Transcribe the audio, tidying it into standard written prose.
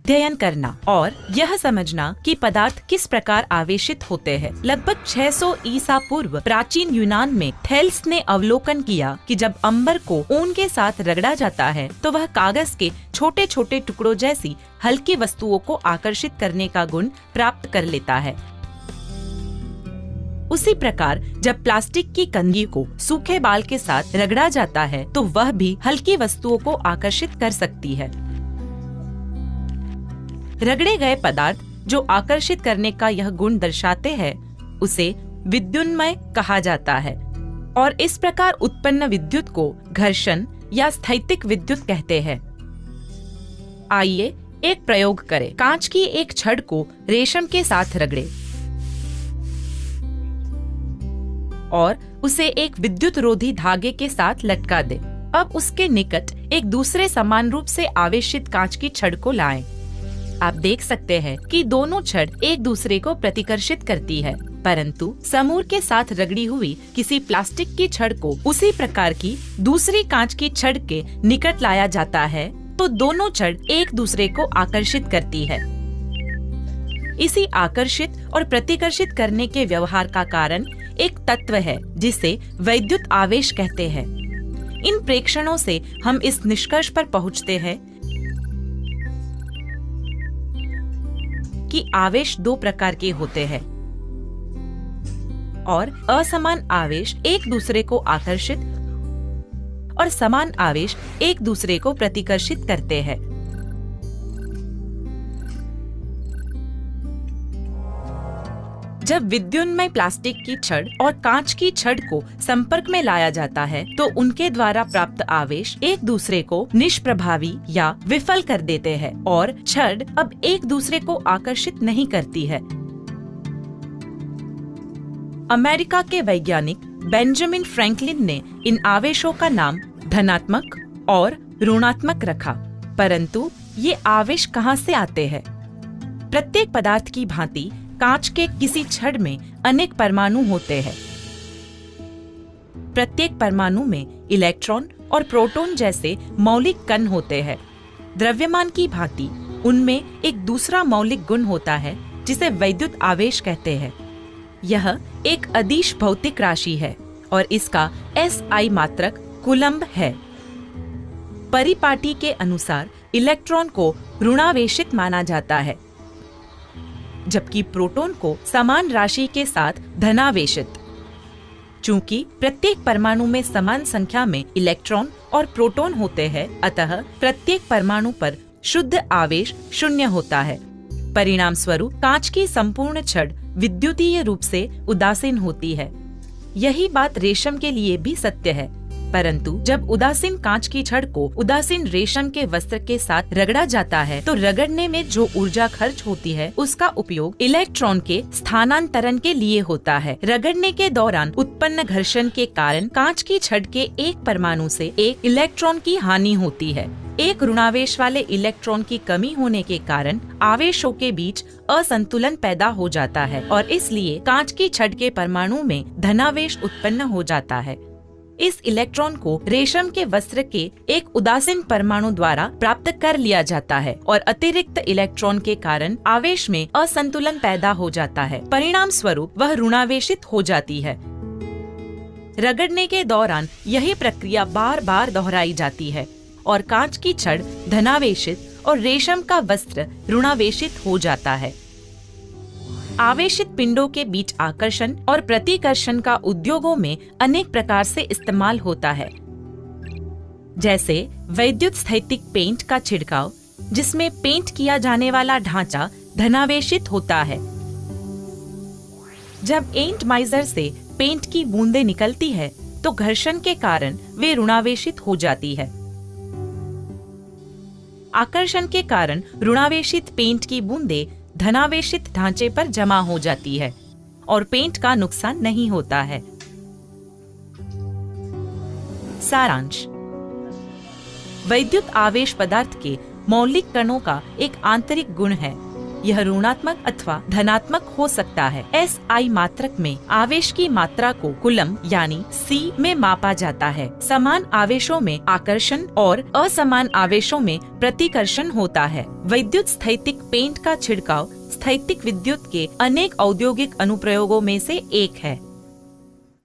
अध्ययन करना और यह समझना कि पदार्थ किस प्रकार आवेशित होते हैं। लगभग 600 ईसा पूर्व प्राचीन यूनान में थेल्स ने अवलोकन किया कि जब अंबर को ऊन के साथ रगड़ा जाता है तो वह कागज के छोटे छोटे टुकड़ों जैसी हल्की वस्तुओं को आकर्षित करने का गुण प्राप्त कर लेता है। उसी प्रकार जब प्लास्टिक की कंघी को सूखे बाल के साथ रगड़ा जाता है तो वह भी हल्की वस्तुओं को आकर्षित कर सकती है। रगड़े गए पदार्थ जो आकर्षित करने का यह गुण दर्शाते हैं उसे विद्युन्मय कहा जाता है और इस प्रकार उत्पन्न विद्युत को घर्षण या स्थैतिक विद्युत कहते हैं। आइए एक प्रयोग करें। कांच की एक छड़ को रेशम के साथ रगड़े और उसे एक विद्युत रोधी धागे के साथ लटका दे। अब उसके निकट एक दूसरे समान रूप से आवेशित कांच की छड़ को लाएं। आप देख सकते हैं कि दोनों छड़ एक दूसरे को प्रतिकर्षित करती है, परंतु समूर के साथ रगड़ी हुई किसी प्लास्टिक की छड़ को उसी प्रकार की दूसरी कांच की छड़ के निकट लाया जाता है तो दोनों छड़ एक दूसरे को आकर्षित करती है। इसी आकर्षित और प्रतिकर्षित करने के व्यवहार का कारण एक तत्व है जिसे वैद्युत आवेश कहते हैं। इन प्रेक्षणों से हम इस निष्कर्ष पर पहुंचते हैं कि आवेश दो प्रकार के होते हैं और असमान आवेश एक दूसरे को आकर्षित और समान आवेश एक दूसरे को प्रतिकर्षित करते हैं। जब विद्युन्मय प्लास्टिक की छड़ और कांच की छड़ को संपर्क में लाया जाता है तो उनके द्वारा प्राप्त आवेश एक दूसरे को निष्प्रभावी या विफल कर देते हैं और छड़ अब एक दूसरे को आकर्षित नहीं करती है। अमेरिका के वैज्ञानिक बेंजामिन फ्रैंकलिन ने इन आवेशों का नाम धनात्मक और ऋणात्मक रखा। परंतु ये आवेश कहाँ से आते हैं? प्रत्येक पदार्थ की भांति कांच के किसी छड़ में अनेक परमाणु होते हैं। प्रत्येक परमाणु में इलेक्ट्रॉन और प्रोटॉन जैसे मौलिक कण होते हैं। द्रव्यमान की भांति उनमें एक दूसरा मौलिक गुण होता है जिसे वैद्युत आवेश कहते हैं। यह एक अदिश भौतिक राशि है और इसका SI मात्रक कूलम्ब है। परिपाटी के अनुसार इलेक्ट्रॉन को ऋणावेशित माना जाता है जबकि प्रोटॉन को समान राशि के साथ धनावेशित। चूंकि प्रत्येक परमाणु में समान संख्या में इलेक्ट्रॉन और प्रोटॉन होते हैं, अतः प्रत्येक परमाणु पर शुद्ध आवेश 0 होता है। परिणाम स्वरूप कांच की संपूर्ण छड़ विद्युतीय रूप से उदासीन होती है। यही बात रेशम के लिए भी सत्य है, परंतु जब उदासीन कांच की छड़ को उदासीन रेशम के वस्त्र के साथ रगड़ा जाता है तो रगड़ने में जो ऊर्जा खर्च होती है उसका उपयोग इलेक्ट्रॉन के स्थानांतरण के लिए होता है। रगड़ने के दौरान उत्पन्न घर्षण के कारण कांच की छड़ के एक परमाणु से एक इलेक्ट्रॉन की हानि होती है। एक ऋणावेश वाले इलेक्ट्रॉन की कमी होने के कारण आवेशों के बीच असंतुलन पैदा हो जाता है और इसलिए कांच की छड़ के परमाणु में धनावेश उत्पन्न हो जाता है। इस इलेक्ट्रॉन को रेशम के वस्त्र के एक उदासीन परमाणु द्वारा प्राप्त कर लिया जाता है और अतिरिक्त इलेक्ट्रॉन के कारण आवेश में असंतुलन पैदा हो जाता है। परिणाम स्वरूप वह ऋणावेशित हो जाती है। रगड़ने के दौरान यही प्रक्रिया बार बार दोहराई जाती है और कांच की छड़ धनावेशित और रेशम का वस्त्र ऋणावेशित हो जाता है। आवेशित पिंडों के बीच आकर्षण और प्रतिकर्षण का उद्योगों में अनेक प्रकार से इस्तेमाल होता है, जैसे वैद्युत स्थैतिक पेंट का छिड़काव, जिसमें पेंट किया जाने वाला ढांचा धनावेशित होता है। जब एटमाइजर से पेंट की बूंदें निकलती है तो घर्षण के कारण वे ऋणावेशित हो जाती है। आकर्षण के कारण ऋणावेशित पेंट की बूंदें धनावेशित ढांचे पर जमा हो जाती है और पेंट का नुकसान नहीं होता है। सारांश: वैद्युत आवेश पदार्थ के मौलिक कणों का एक आंतरिक गुण है यह ऋणात्मक अथवा धनात्मक हो सकता है। SI मात्रक में आवेश की मात्रा को कूलम यानी C में मापा जाता है। समान आवेशों में आकर्षण और असमान आवेशों में प्रतिकर्षण होता है। विद्युत स्थैतिक पेंट का छिड़काव स्थैतिक विद्युत के अनेक औद्योगिक अनुप्रयोगों में से एक है।